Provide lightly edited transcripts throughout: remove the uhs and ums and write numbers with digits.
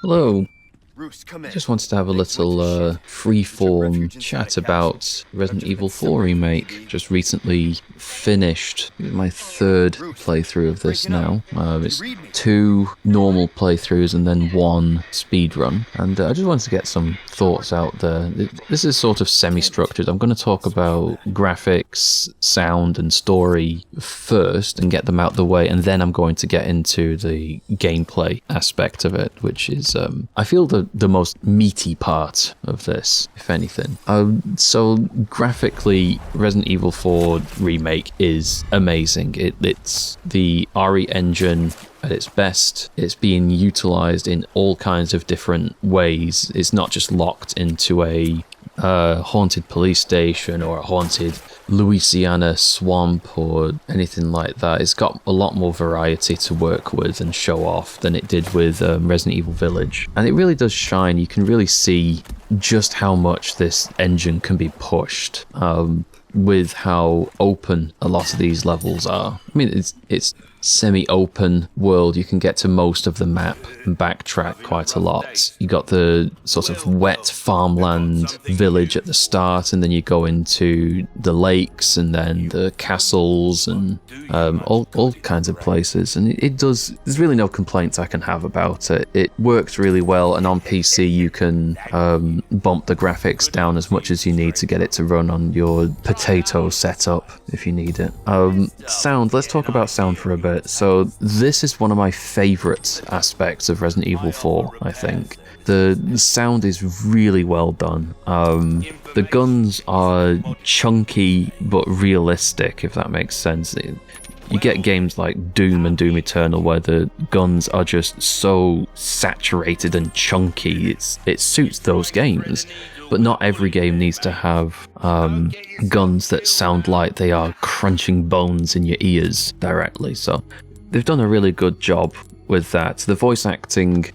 Hello. Roos, come in. Just wanted to have a little free-form chat about Resident Evil 4 Remake. Just recently finished my third playthrough of this now. It's 2 normal playthroughs and then 1 speedrun. And I just wanted to get some thoughts out there. This is sort of semi-structured. I'm going to talk about graphics, sound and story first and get them out the way, and then I'm going to get into the gameplay aspect of it, which is, I feel, the most meaty part of this, if anything. So graphically, Resident Evil 4 Remake is amazing. It's the RE engine at its best. It's being utilized in all kinds of different ways. It's not just locked into a haunted police station or a haunted Louisiana swamp or anything like that. It's got a lot more variety to work with and show off than it did with Resident Evil Village. And it really does shine. You can really see just how much this engine can be pushed with how open a lot of these levels are. I mean, it's semi-open world. You can get to most of the map and backtrack quite a lot. You got the sort of wet farmland village at the start, and then you go into the lakes and then the castles and all kinds of places. And it does, there's really no complaints I can have about it. It works really well, and on PC you can bump the graphics down as much as you need to get it to run on your potato setup if you need it. Sound, let's talk about sound for a bit. So this is one of my favourite aspects of Resident Evil 4, I think. The sound is really well done. The guns are chunky but realistic, if that makes sense. You get games like Doom and Doom Eternal where the guns are just so saturated and chunky. It suits those games. But not every game needs to have guns that sound like they are crunching bones in your ears directly. So they've done a really good job with that. The voice acting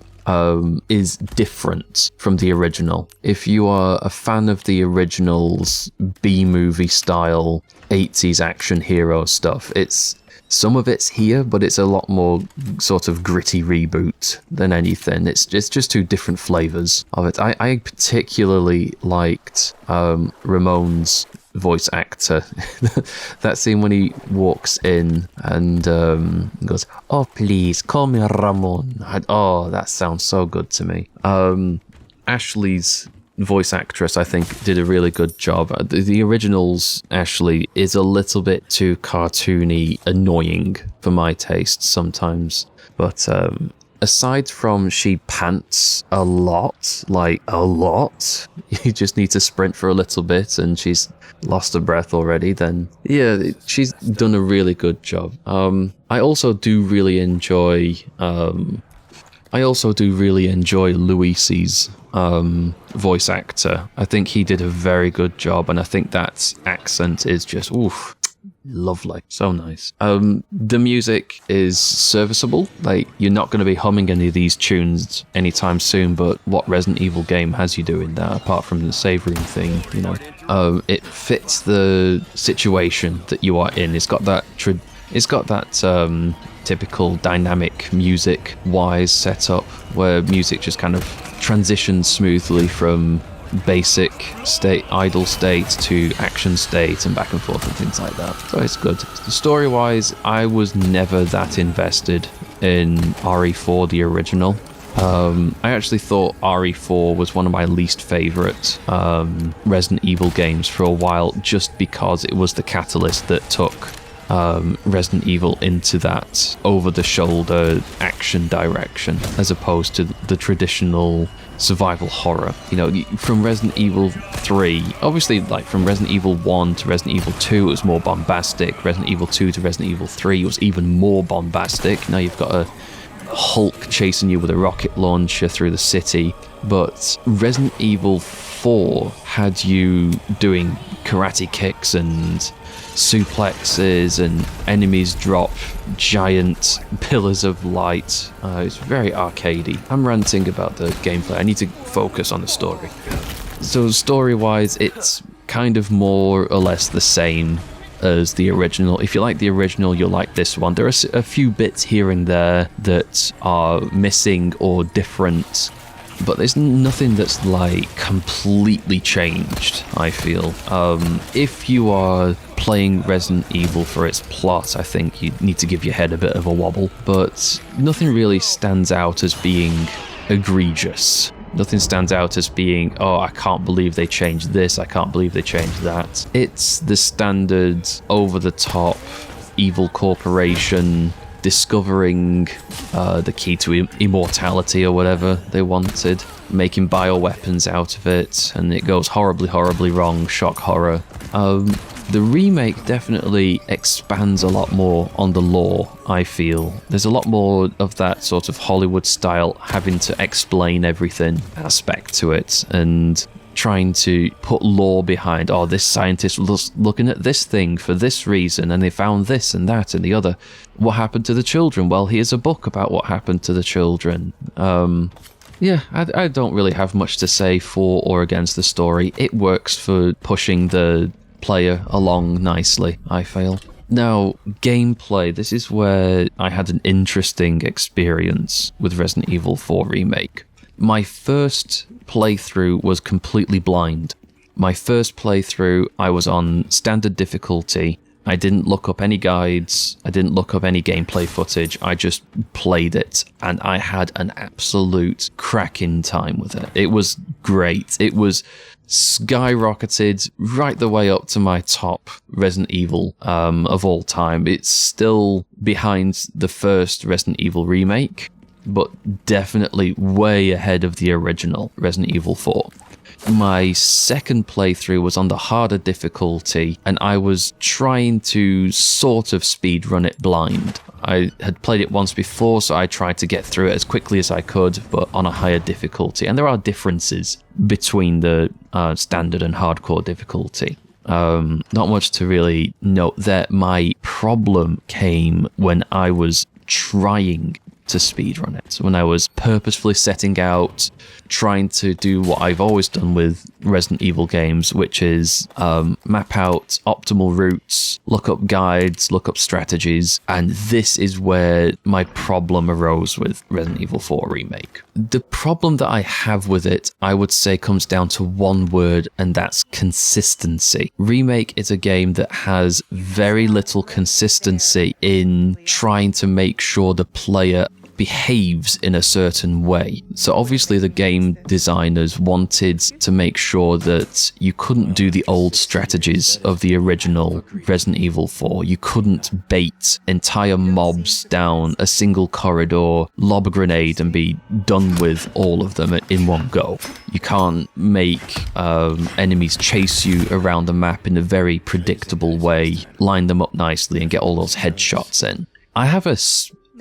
is different from the original. If you are a fan of the original's B-movie style 80s action hero stuff, some of it's here, but it's a lot more sort of gritty reboot than anything. It's just 2 different flavors of it. I particularly liked Ramon's voice actor. That scene when he walks in and goes, "Oh, please, call me Ramon." That sounds so good to me. Ashley's voice actress, I think, did a really good job. The original's Ashley is a little bit too cartoony, annoying for my taste sometimes. But aside from she pants a lot, you just need to sprint for a little bit and she's lost her breath already, then yeah, she's done a really good job. I also do really enjoy Luis's voice actor. I think he did a very good job, and I think that accent is just lovely, so nice. The music is serviceable. Like, you're not going to be humming any of these tunes anytime soon, but what Resident Evil game has you doing that apart from the save room thing, you know? It fits the situation that you are in. It's got that typical dynamic music-wise setup where music just kind of transitions smoothly from basic state, idle state to action state and back and forth and things like that. So it's good. Story-wise, I was never that invested in RE4, the original. I actually thought RE4 was one of my least favourite Resident Evil games for a while, just because it was the catalyst that took Resident Evil into that over-the-shoulder action direction, as opposed to the traditional survival horror. You know, from Resident Evil 3, obviously, like from Resident Evil 1 to Resident Evil 2, it was more bombastic. Resident Evil 2 to Resident Evil 3 was even more bombastic. Now you've got a Hulk chasing you with a rocket launcher through the city. But Resident Evil 4 had you doing karate kicks and suplexes, and enemies drop giant pillars of light. It's very arcadey. I'm ranting about the gameplay. I need to focus on the story. So story-wise, it's kind of more or less the same as the original. If you like the original, you'll like this one. There are a few bits here and there that are missing or different, but there's nothing that's like completely changed, I feel. If you are playing Resident Evil for its plot, I think you need to give your head a bit of a wobble, but nothing really stands out as being egregious. Nothing stands out as being, oh, I can't believe they changed this, I can't believe they changed that. It's the standard over-the-top evil corporation discovering the key to immortality or whatever they wanted, making bioweapons out of it, and it goes horribly, horribly wrong. Shock horror. The remake definitely expands a lot more on the lore, I feel. There's a lot more of that sort of Hollywood style having to explain everything aspect to it, and trying to put lore behind, oh, this scientist was looking at this thing for this reason, and they found this and that and the other. What happened to the children? Well, here's a book about what happened to the children. Yeah, I don't really have much to say for or against the story. It works for pushing the player along nicely, I feel. Now, gameplay. This is where I had an interesting experience with Resident Evil 4 Remake. My first playthrough was completely blind. My first playthrough, I was on standard difficulty. I didn't look up any guides. I didn't look up any gameplay footage. I just played it, and I had an absolute cracking time with it. It was great. It was skyrocketed right the way up to my top Resident Evil of all time. It's still behind the first Resident Evil remake, but definitely way ahead of the original Resident Evil 4. My second playthrough was on the harder difficulty, and I was trying to sort of speedrun it blind. I had played it once before, so I tried to get through it as quickly as I could, but on a higher difficulty. And there are differences between the standard and hardcore difficulty. Not much to really note there. My problem came when I was trying to speedrun it, when I was purposefully setting out, trying to do what I've always done with Resident Evil games, which is map out optimal routes, look up guides, look up strategies, and this is where my problem arose with Resident Evil 4 Remake. The problem that I have with it, I would say, comes down to one word, and that's consistency. Remake is a game that has very little consistency in trying to make sure the player behaves in a certain way. So obviously the game designers wanted to make sure that you couldn't do the old strategies of the original Resident Evil 4. You couldn't bait entire mobs down a single corridor, lob a grenade and be done with all of them in one go. You can't make enemies chase you around the map in a very predictable way, line them up nicely and get all those headshots in. I have a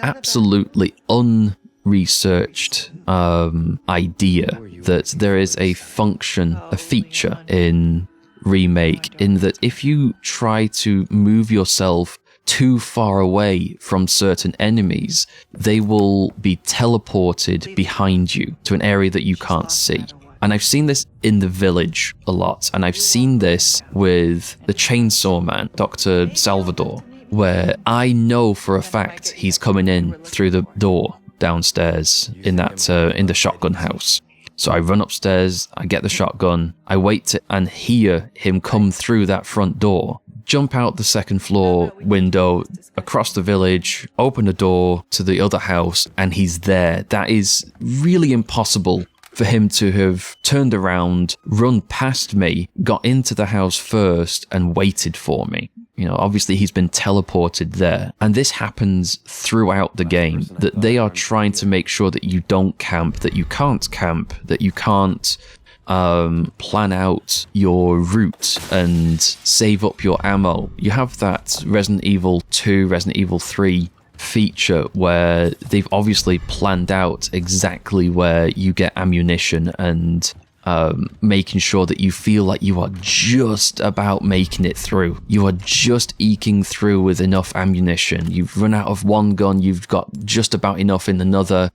absolutely unresearched idea that there is a function, a feature in Remake, in that if you try to move yourself too far away from certain enemies, they will be teleported behind you to an area that you can't see. And I've seen this in the village a lot, and I've seen this with the Chainsaw Man, Dr. Salvador, where I know for a fact he's coming in through the door downstairs in that in the shotgun house. So I run upstairs, I get the shotgun, I wait and hear him come through that front door, jump out the second floor window, across the village, open the door to the other house, and he's there. That is really impossible for him to have turned around, run past me, got into the house first, and waited for me. You know, obviously he's been teleported there. And this happens throughout the game, that they are trying to make sure that you don't camp, that you can't camp, that you can't plan out your route and save up your ammo. You have that Resident Evil 2, Resident Evil 3 feature where they've obviously planned out exactly where you get ammunition and making sure that you feel like you are just about making it through. You are just eking through with enough ammunition. You've run out of one gun, you've got just about enough in another.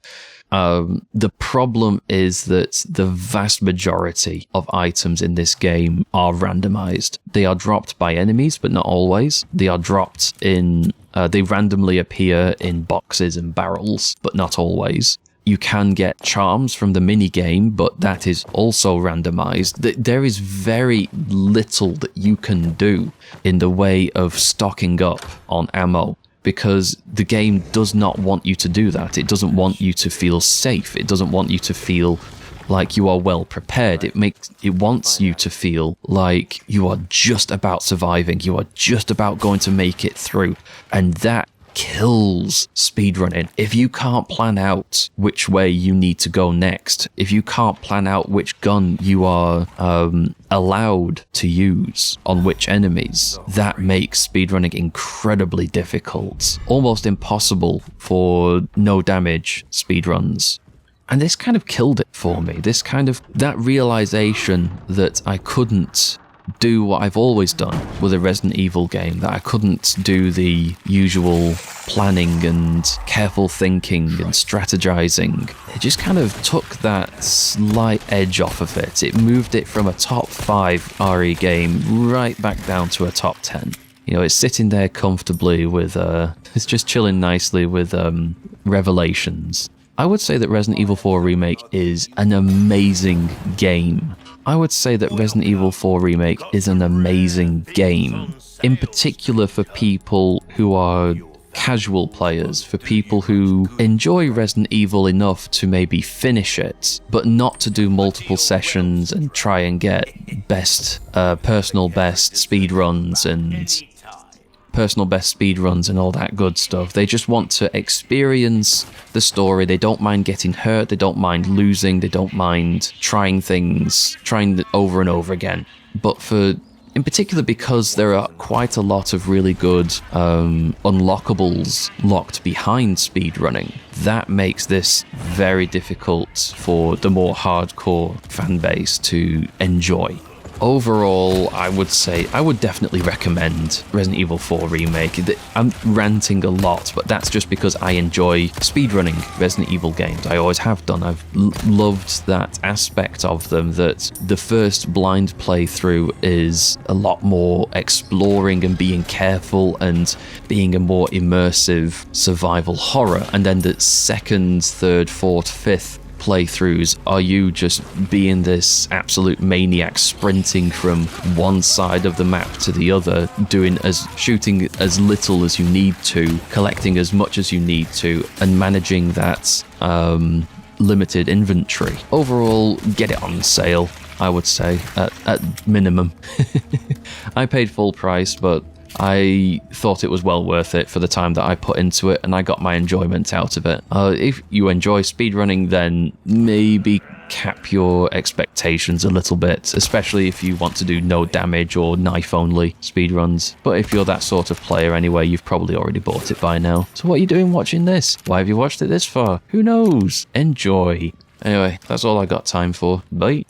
The problem is that the vast majority of items in this game are randomized. They are dropped by enemies, but not always. They are dropped in... they randomly appear in boxes and barrels, but not always. You can get charms from the minigame, but that is also randomized. There is very little that you can do in the way of stocking up on ammo, because the game does not want you to do that. It doesn't want you to feel safe. It doesn't want you to feel like you are well prepared. It wants you to feel like you are just about surviving. You are just about going to make it through. And that kills speedrunning. If you can't plan out which way you need to go next, if you can't plan out which gun you are allowed to use on which enemies, that makes speedrunning incredibly difficult. Almost impossible for no damage speedruns. And this kind of killed it for me. That realization that I couldn't do what I've always done with a Resident Evil game, that I couldn't do the usual planning and careful thinking and strategizing. It just kind of took that slight edge off of it. It moved it from a top 5 RE game right back down to a top 10. You know, it's sitting there comfortably with, it's just chilling nicely with Revelations. I would say that Resident Evil 4 Remake is an amazing game. I would say that Resident Evil 4 Remake is an amazing game, in particular for people who are casual players, for people who enjoy Resident Evil enough to maybe finish it, but not to do multiple sessions and try and get personal best speedruns and all that good stuff. They just want to experience the story. They don't mind getting hurt. They don't mind losing. They don't mind trying it over and over again. But in particular, because there are quite a lot of really good unlockables locked behind speedrunning, that makes this very difficult for the more hardcore fan base to enjoy. Overall, I would definitely recommend Resident Evil 4 Remake. I'm ranting a lot, but that's just because I enjoy speedrunning Resident Evil games. I always have done. I've loved that aspect of them, that the first blind playthrough is a lot more exploring and being careful and being a more immersive survival horror. And then the second, third, fourth, fifth playthroughs are you just being this absolute maniac, sprinting from one side of the map to the other, shooting as little as you need to, collecting as much as you need to, and managing that limited inventory. Overall, get it on sale, I would say, at minimum. I paid full price, but I thought it was well worth it for the time that I put into it, and I got my enjoyment out of it. If you enjoy speedrunning, then maybe cap your expectations a little bit, especially if you want to do no damage or knife-only speedruns. But if you're that sort of player anyway, you've probably already bought it by now. So what are you doing watching this? Why have you watched it this far? Who knows? Enjoy. Anyway, that's all I got time for. Bye.